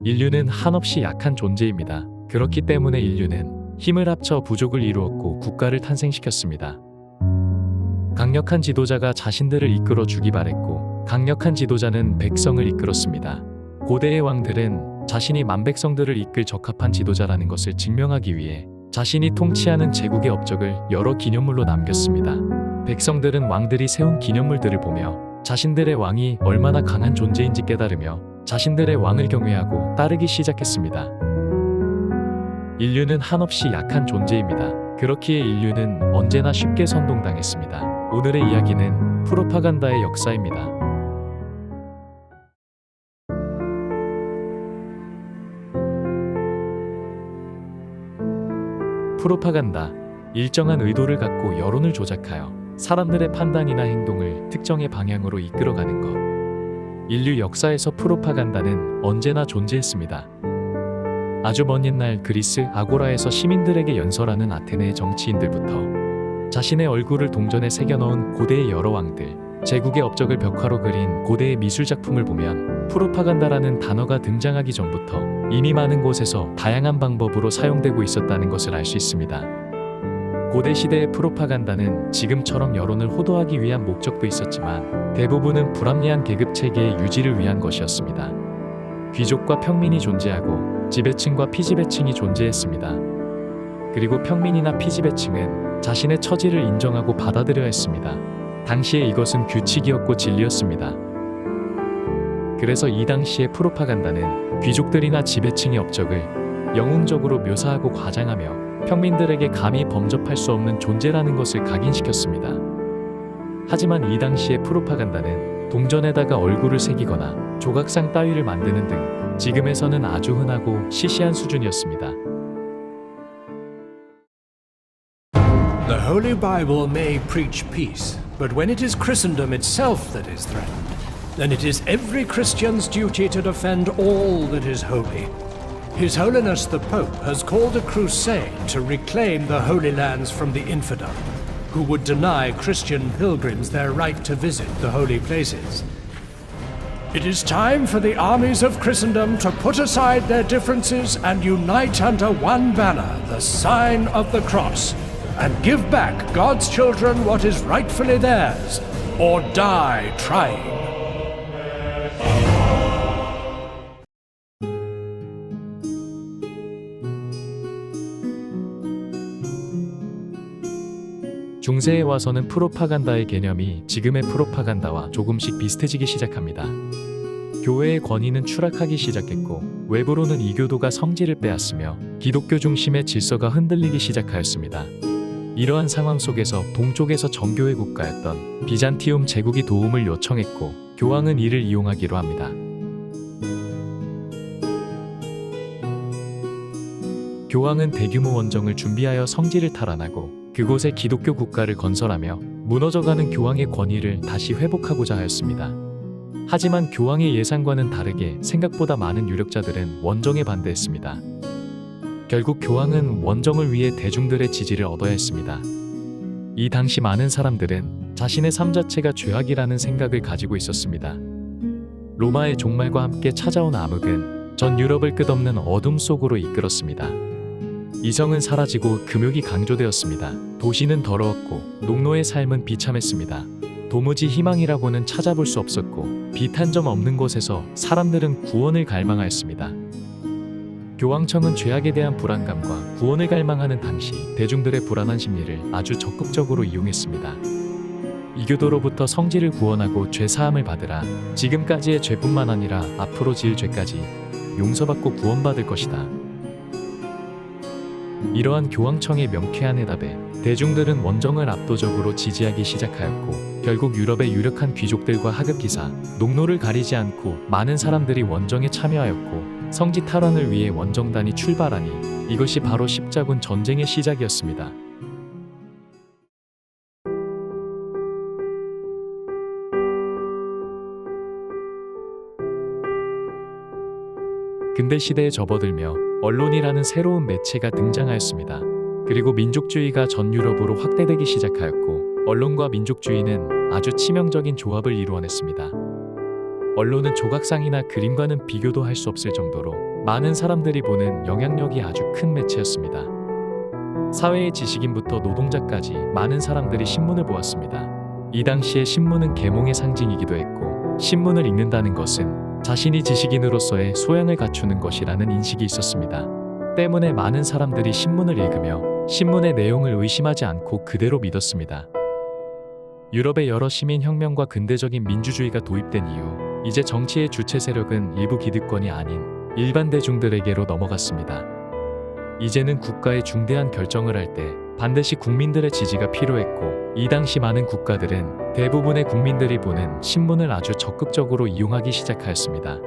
인류는 한없이 약한 존재입니다. 그렇기 때문에 인류는 힘을 합쳐 부족을 이루었고 국가를 탄생시켰습니다. 강력한 지도자가 자신들을 이끌어 주기 바랬고 강력한 지도자는 백성을 이끌었습니다. 고대의 왕들은 자신이 만백성들을 이끌 적합한 지도자라는 것을 증명하기 위해 자신이 통치하는 제국의 업적을 여러 기념물로 남겼습니다. 백성들은 왕들이 세운 기념물들을 보며 자신들의 왕이 얼마나 강한 존재인지 깨달으며 자신들의 왕을 경외하고 따르기 시작했습니다. 인류는 한없이 약한 존재입니다. 그렇기에 인류는 언제나 쉽게 선동당했습니다. 오늘의 이야기는 프로파간다의 역사입니다. 프로파간다, 일정한 의도를 갖고 여론을 조작하여 사람들의 판단이나 행동을 특정의 방향으로 이끌어가는 것. 인류 역사에서 프로파간다는 언제나 존재했습니다. 아주 먼 옛날 그리스 아고라에서 시민들에게 연설하는 아테네의 정치인들부터 자신의 얼굴을 동전에 새겨넣은 고대의 여러 왕들, 제국의 업적을 벽화로 그린 고대의 미술작품을 보면 프로파간다라는 단어가 등장하기 전부터 이미 많은 곳에서 다양한 방법으로 사용되고 있었다는 것을 알 수 있습니다. 고대 시대의 프로파간다는 지금처럼 여론을 호도하기 위한 목적도 있었지만 대부분은 불합리한 계급 체계의 유지를 위한 것이었습니다. 귀족과 평민이 존재하고 지배층과 피지배층이 존재했습니다. 그리고 평민이나 피지배층은 자신의 처지를 인정하고 받아들여야 했습니다. 당시에 이것은 규칙이었고 진리였습니다. 그래서 이 당시의 프로파간다는 귀족들이나 지배층의 업적을 영웅적으로 묘사하고 과장하며 평민들에게 감히 범접할 수 없는 존재라는 것을 각인시켰습니다. 하지만 이 당시의 프로파간다는 동전에다가 얼굴을 새기거나 조각상 따위를 만드는 등 지금에서는 아주 흔하고 시시한 수준이었습니다. The Holy Bible may preach peace, but when it is Christendom itself that is threatened, then it is every Christian's duty to defend all that is holy. His Holiness the Pope has called a crusade to reclaim the Holy Lands from the infidel, who would deny Christian pilgrims their right to visit the holy places. It is time for the armies of Christendom to put aside their differences and unite under one banner, the sign of the cross, and give back God's children what is rightfully theirs, or die trying. 중세에 와서는 프로파간다의 개념이 지금의 프로파간다와 조금씩 비슷해지기 시작합니다. 교회의 권위는 추락하기 시작했고 외부로는 이교도가 성질을 빼앗으며 기독교 중심의 질서가 흔들리기 시작하였습니다. 이러한 상황 속에서 동쪽에서 정교의 국가였던 비잔티움 제국이 도움을 요청했고 교황은 이를 이용하기로 합니다. 교황은 대규모 원정을 준비하여 성지를 탈환하고 그곳에 기독교 국가를 건설하며 무너져가는 교황의 권위를 다시 회복하고자 하였습니다. 하지만 교황의 예상과는 다르게 생각보다 많은 유력자들은 원정에 반대했습니다. 결국 교황은 원정을 위해 대중들의 지지를 얻어야 했습니다. 이 당시 많은 사람들은 자신의 삶 자체가 죄악이라는 생각을 가지고 있었습니다. 로마의 종말과 함께 찾아온 암흑은 전 유럽을 끝없는 어둠 속으로 이끌었습니다. 이성은 사라지고 금욕이 강조되었습니다. 도시는 더러웠고 농노의 삶은 비참했습니다. 도무지 희망이라고는 찾아볼 수 없었고 빛 한 점 없는 곳에서 사람들은 구원을 갈망하였습니다. 교황청은 죄악에 대한 불안감과 구원을 갈망하는 당시 대중들의 불안한 심리를 아주 적극적으로 이용했습니다. 이교도로부터 성지를 구원하고 죄사함을 받으라. 지금까지의 죄뿐만 아니라 앞으로 지을 죄까지 용서받고 구원받을 것이다. 이러한 교황청의 명쾌한 해답에 대중들은 원정을 압도적으로 지지하기 시작하였고 결국 유럽의 유력한 귀족들과 하급기사, 농노를 가리지 않고 많은 사람들이 원정에 참여하였고 성지 탈환을 위해 원정단이 출발하니 이것이 바로 십자군 전쟁의 시작이었습니다. 근대 시대에 접어들며 언론이라는 새로운 매체가 등장하였습니다. 그리고 민족주의가 전 유럽으로 확대되기 시작하였고 언론과 민족주의는 아주 치명적인 조합을 이루어냈습니다. 언론은 조각상이나 그림과는 비교도 할 수 없을 정도로 많은 사람들이 보는 영향력이 아주 큰 매체였습니다. 사회의 지식인부터 노동자까지 많은 사람들이 신문을 보았습니다. 이 당시에 신문은 계몽의 상징이기도 했고, 신문을 읽는다는 것은 자신이 지식인으로서의 소양을 갖추는 것이라는 인식이 있었습니다. 때문에 많은 사람들이 신문을 읽으며 신문의 내용을 의심하지 않고 그대로 믿었습니다. 유럽의 여러 시민혁명과 근대적인 민주주의가 도입된 이후 이제 정치의 주체 세력은 일부 기득권이 아닌 일반 대중들에게로 넘어갔습니다. 이제는 국가의 중대한 결정을 할 때 반드시 국민들의 지지가 필요했고, 이 당시 많은 국가들은 대부분의 국민들이 보는 신문을 아주 적극적으로 이용하기 시작하였습니다.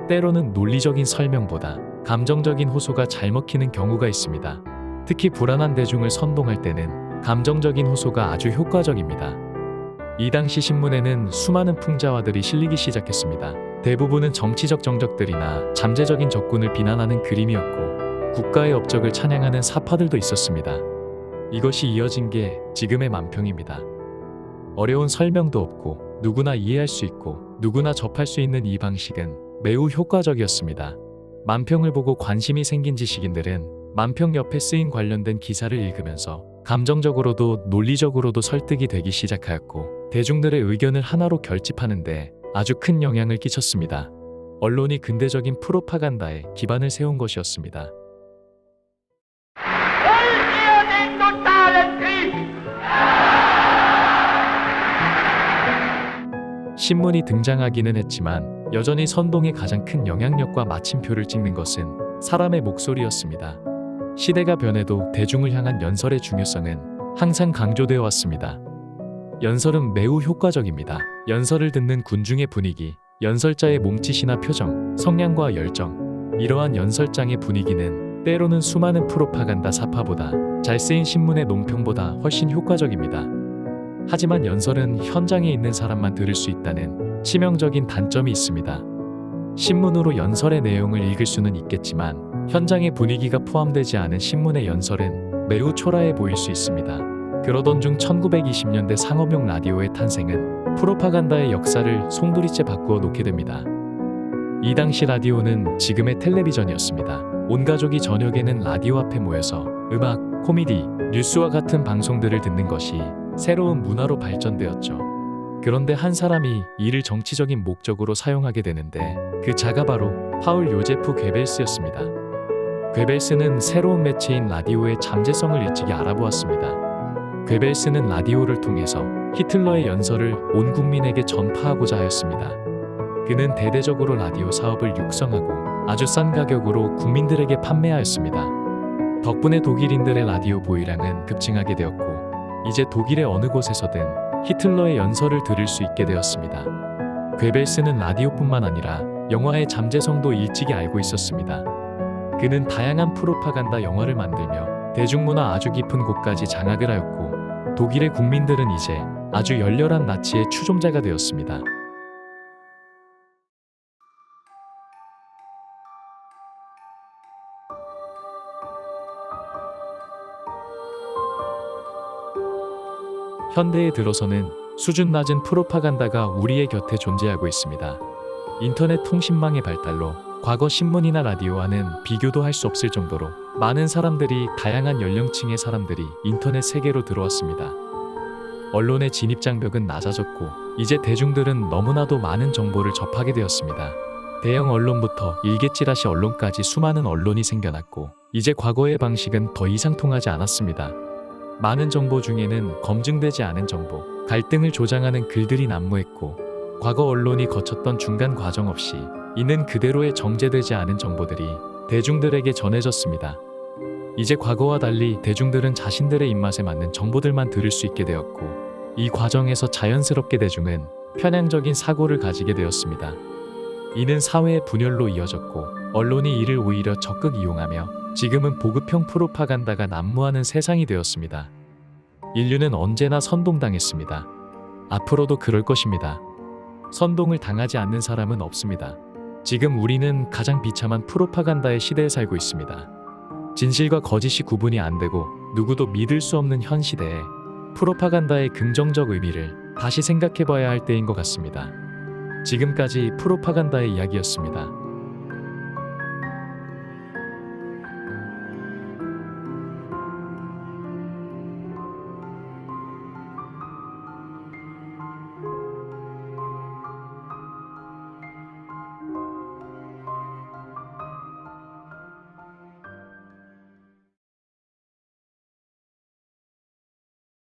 때로는 논리적인 설명보다 감정적인 호소가 잘 먹히는 경우가 있습니다. 특히 불안한 대중을 선동할 때는 감정적인 호소가 아주 효과적입니다. 이 당시 신문에는 수많은 풍자화들이 실리기 시작했습니다. 대부분은 정치적 정적들이나 잠재적인 적군을 비난하는 그림이었고, 국가의 업적을 찬양하는 사파들도 있었습니다. 이것이 이어진 게 지금의 만평입니다. 어려운 설명도 없고 누구나 이해할 수 있고 누구나 접할 수 있는 이 방식은 매우 효과적이었습니다. 만평을 보고 관심이 생긴 지식인들은 만평 옆에 쓰인 관련된 기사를 읽으면서 감정적으로도 논리적으로도 설득이 되기 시작하였고, 대중들의 의견을 하나로 결집하는데 아주 큰 영향을 끼쳤습니다. 언론이 근대적인 프로파간다에 기반을 세운 것이었습니다. 신문이 등장하기는 했지만 여전히 선동의 가장 큰 영향력과 마침표를 찍는 것은 사람의 목소리였습니다. 시대가 변해도 대중을 향한 연설의 중요성은 항상 강조되어 왔습니다. 연설은 매우 효과적입니다. 연설을 듣는 군중의 분위기, 연설자의 몸짓이나 표정, 성량과 열정, 이러한 연설장의 분위기는 때로는 수많은 프로파간다 사파보다 잘 쓰인 신문의 논평보다 훨씬 효과적입니다. 하지만 연설은 현장에 있는 사람만 들을 수 있다는 치명적인 단점이 있습니다. 신문으로 연설의 내용을 읽을 수는 있겠지만 현장의 분위기가 포함되지 않은 신문의 연설은 매우 초라해 보일 수 있습니다. 그러던 중 1920년대 상업용 라디오의 탄생은 프로파간다의 역사를 송두리째 바꾸어 놓게 됩니다. 이 당시 라디오는 지금의 텔레비전이었습니다. 온 가족이 저녁에는 라디오 앞에 모여서 음악, 코미디, 뉴스와 같은 방송들을 듣는 것이 새로운 문화로 발전되었죠. 그런데 한 사람이 이를 정치적인 목적으로 사용하게 되는데 그 자가 바로 파울 요제프 괴벨스였습니다. 괴벨스는 새로운 매체인 라디오의 잠재성을 일찍이 알아보았습니다. 괴벨스는 라디오를 통해서 히틀러의 연설을 온 국민에게 전파하고자 하였습니다. 그는 대대적으로 라디오 사업을 육성하고 아주 싼 가격으로 국민들에게 판매하였습니다. 덕분에 독일인들의 라디오 보유량은 급증하게 되었고, 이제 독일의 어느 곳에서든 히틀러의 연설을 들을 수 있게 되었습니다. 괴벨스는 라디오뿐만 아니라 영화의 잠재성도 일찍이 알고 있었습니다. 그는 다양한 프로파간다 영화를 만들며 대중문화 아주 깊은 곳까지 장악을 하였고, 독일의 국민들은 이제 아주 열렬한 나치의 추종자가 되었습니다. 현대에 들어서는 수준 낮은 프로파간다가 우리의 곁에 존재하고 있습니다. 인터넷 통신망의 발달로 과거 신문이나 라디오와는 비교도 할 수 없을 정도로 많은 사람들이, 다양한 연령층의 사람들이 인터넷 세계로 들어왔습니다. 언론의 진입장벽은 낮아졌고 이제 대중들은 너무나도 많은 정보를 접하게 되었습니다. 대형 언론부터 일개찌라시 언론까지 수많은 언론이 생겨났고, 이제 과거의 방식은 더 이상 통하지 않았습니다. 많은 정보 중에는 검증되지 않은 정보, 갈등을 조장하는 글들이 난무했고, 과거 언론이 거쳤던 중간 과정 없이 있는 그대로의 정제되지 않은 정보들이 대중들에게 전해졌습니다. 이제 과거와 달리 대중들은 자신들의 입맛에 맞는 정보들만 들을 수 있게 되었고, 이 과정에서 자연스럽게 대중은 편향적인 사고를 가지게 되었습니다. 이는 사회의 분열로 이어졌고, 언론이 이를 오히려 적극 이용하며 지금은 보급형 프로파간다가 난무하는 세상이 되었습니다. 인류는 언제나 선동당했습니다. 앞으로도 그럴 것입니다. 선동을 당하지 않는 사람은 없습니다. 지금 우리는 가장 비참한 프로파간다의 시대에 살고 있습니다. 진실과 거짓이 구분이 안 되고 누구도 믿을 수 없는 현 시대에 프로파간다의 긍정적 의미를 다시 생각해 봐야 할 때인 것 같습니다. 지금까지 프로파간다의 이야기였습니다.